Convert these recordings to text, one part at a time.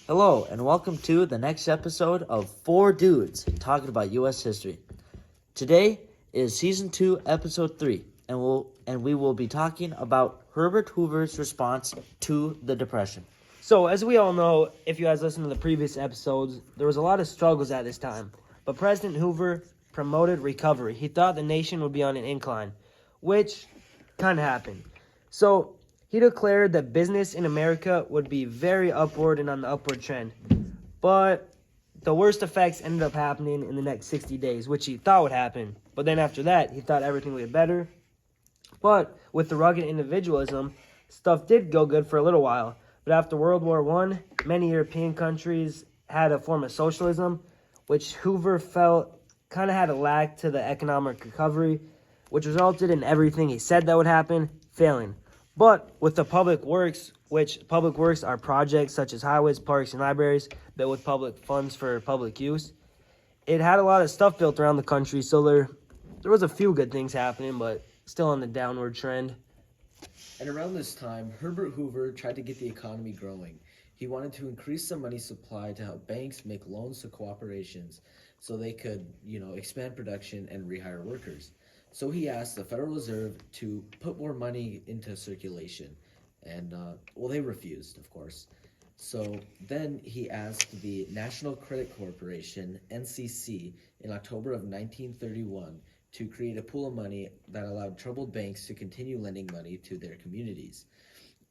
Hello, and welcome to the next episode of Four Dudes talking about U.S. history. Today is Season 2, Episode 3, and we will be talking about Herbert Hoover's response to the Depression. So, as we all know, if you guys listen to the previous episodes, there was a lot of struggles at this time. But President Hoover promoted recovery. He thought the nation would be on an incline, which kind of happened. So, he declared that business in America would be very upward and on the upward trend. But the worst effects ended up happening in the next 60 days, which he thought would happen. But then after that, he thought everything would get better. But with the rugged individualism, stuff did go good for a little while. But after World War I, many European countries had a form of socialism, which Hoover felt kind of had a lack to the economic recovery, which resulted in everything he said that would happen failing. But with the public works, which public works are projects such as highways, parks, and libraries built with public funds for public use, it had a lot of stuff built around the country, so there was a few good things happening, but still on the downward trend. And around this time, Herbert Hoover tried to get the economy growing. He wanted to increase the money supply to help banks make loans to corporations so they could, expand production and rehire workers. So he asked the Federal Reserve to put more money into circulation. And, they refused, of course. So then he asked the National Credit Corporation, NCC, in October of 1931 to create a pool of money that allowed troubled banks to continue lending money to their communities.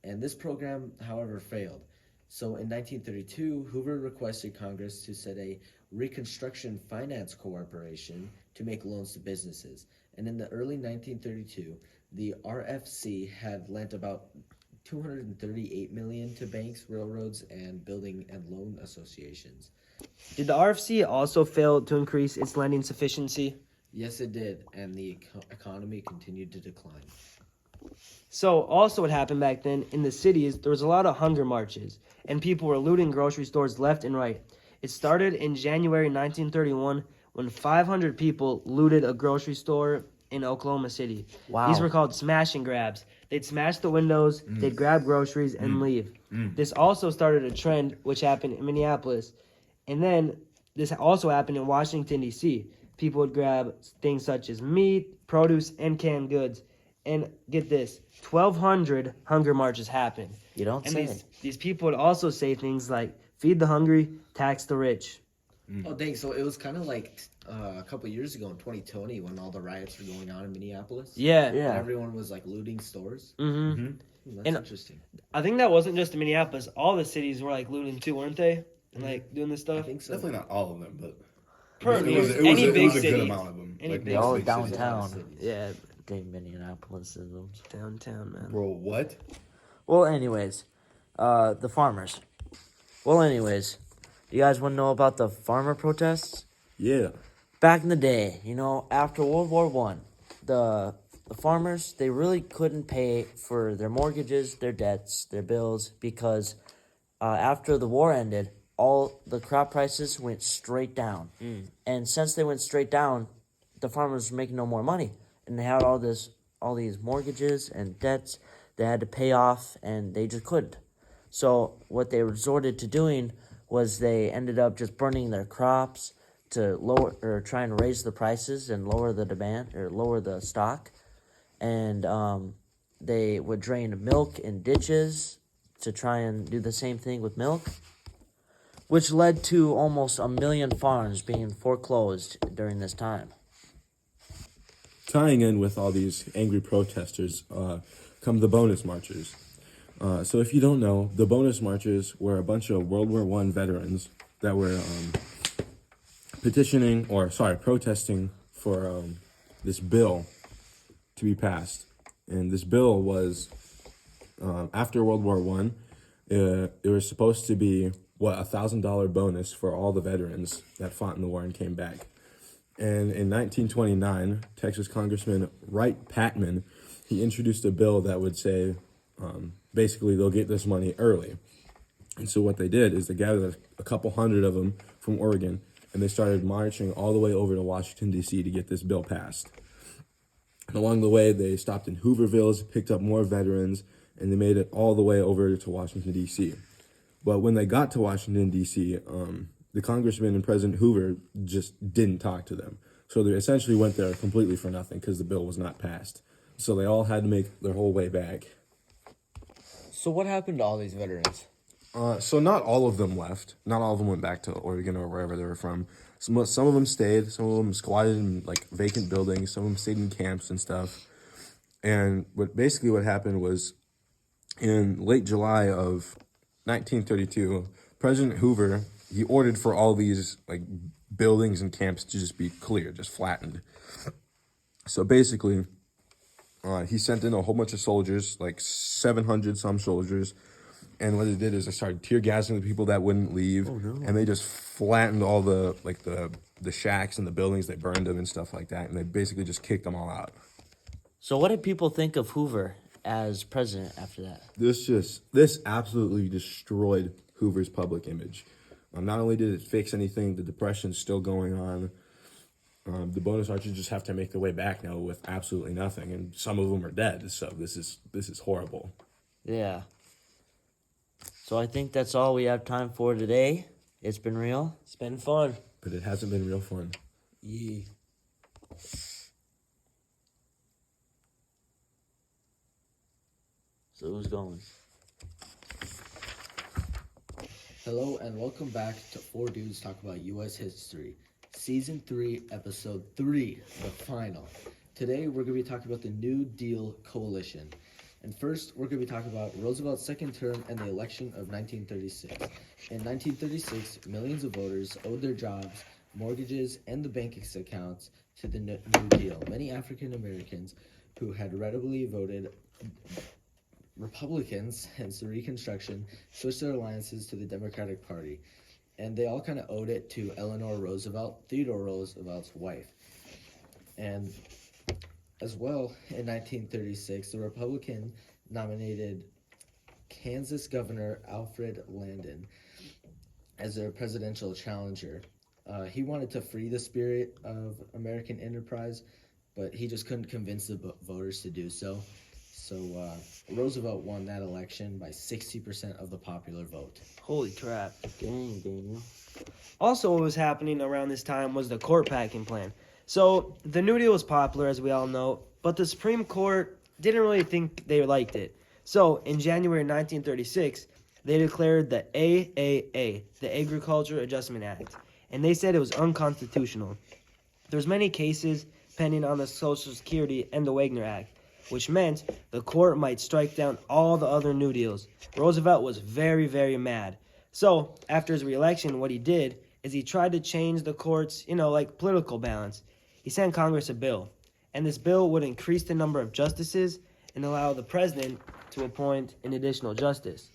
And this program, however, failed. So in 1932, Hoover requested Congress to set a Reconstruction Finance Corporation to make loans to businesses. And in the early 1932, the RFC had lent about $238 million to banks, railroads, and building and loan associations. Did the RFC also fail to increase its lending sufficiency? Yes, it did, and the economy continued to decline. So also what happened back then, in the cities, there was a lot of hunger marches, and people were looting grocery stores left and right. It started in January 1931 when 500 people looted a grocery store in Oklahoma City. Wow. These were called smash and grabs. They'd smash the windows, they'd grab groceries, and leave. This also started a trend which happened in Minneapolis. And then this also happened in Washington, D.C. People would grab things such as meat, produce, and canned goods. And get this, 1,200 hunger marches happened. You don't say. These people would also say things like, feed the hungry, tax the rich. Oh, dang, so it was kind of like a couple years ago in 2020 when all the riots were going on in Minneapolis? Yeah. Yeah. And everyone was, looting stores? Mm-hmm. That's And interesting. I think that wasn't just in Minneapolis. All the cities were, looting too, weren't they? And, doing this I stuff. think so. Definitely not all of them, but Any it big was a city. good amount of them. Any big All cities. downtown. Yeah, Dang Minneapolis-isms. downtown, man. Bro, what? Well, anyways, the farmers. Well, anyways, you guys want to know about the farmer protests? Yeah. Back in the day, after World War I, the farmers, they really couldn't pay for their mortgages, their debts, their bills, because after the war ended, all the crop prices went straight down. And since they went straight down, the farmers were making no more money. And they had all these mortgages and debts they had to pay off, and they just couldn't. So what they resorted to doing was they ended up just burning their crops to lower or try and raise the prices and lower the demand or lower the stock. And they would drain milk in ditches to try and do the same thing with milk, which led to almost 1 million farms being foreclosed during this time. Tying in with all these angry protesters come the bonus marchers. So if you don't know, the bonus marchers were a bunch of World War I veterans that were protesting for this bill to be passed. And this bill was, after World War I, it was supposed to be, $1,000 bonus for all the veterans that fought in the war and came back. And in 1929, Texas Congressman Wright Patman, he introduced a bill that would say, basically, they'll get this money early. And so what they did is they gathered a couple hundred of them from Oregon, and they started marching all the way over to Washington, D.C. to get this bill passed. And along the way, they stopped in Hoovervilles, picked up more veterans, and they made it all the way over to Washington, D.C. But when they got to Washington, D.C., the congressman and President Hoover just didn't talk to them. So they essentially went there completely for nothing because the bill was not passed. So they all had to make their whole way back. So what happened to all these veterans? So not all of them left. Not all of them went back to Oregon or wherever they were from. Some of them stayed. Some of them squatted in like vacant buildings. Some of them stayed in camps and stuff. And what happened was, in late July of 1932, President Hoover, he ordered for all these like buildings and camps to just be cleared, just flattened. So basically, he sent in a whole bunch of soldiers, like 700 some soldiers, and what they did is they started tear gassing the people that wouldn't leave, and they just flattened all the shacks and the buildings. They burned them and stuff like that, and they basically just kicked them all out. So what did people think of Hoover as president after that? This absolutely destroyed Hoover's public image. Not only did it fix anything, the depression's still going on. The bonus archers just have to make their way back now with absolutely nothing, and some of them are dead. So this is horrible. Yeah. So I think that's all we have time for today. It's been real. It's been fun. But it hasn't been real fun. Yeah. So who's going? Hello and welcome back to Four Dudes Talk About U.S. History, Season 3, Episode 3, the final. Today we're going to be talking about the New Deal Coalition. And first, we're going to be talking about Roosevelt's second term and the election of 1936. In 1936, millions of voters owed their jobs, mortgages, and the bank accounts to the New Deal. Many African Americans who had readily voted Republicans since the Reconstruction switched their alliances to the Democratic Party. And they all kind of owed it to Eleanor Roosevelt, Theodore Roosevelt's wife. And as well, in 1936, the Republican nominated Kansas Governor Alfred Landon as their presidential challenger. He wanted to free the spirit of American enterprise, but he just couldn't convince the voters to do so. So Roosevelt won that election by 60% of the popular vote. Holy crap. Dang, Daniel. Also, what was happening around this time was the court packing plan. So, the New Deal was popular, as we all know, but the Supreme Court didn't really think they liked it. So, in January 1936, they declared the AAA, the Agriculture Adjustment Act, and they said it was unconstitutional. There's many cases pending on the Social Security and the Wagner Act, which meant the court might strike down all the other New Deals. Roosevelt was very, very mad. So, after his re-election, what he did is he tried to change the court's, like political balance. He sent Congress a bill, and this bill would increase the number of justices and allow the president to appoint an additional justice.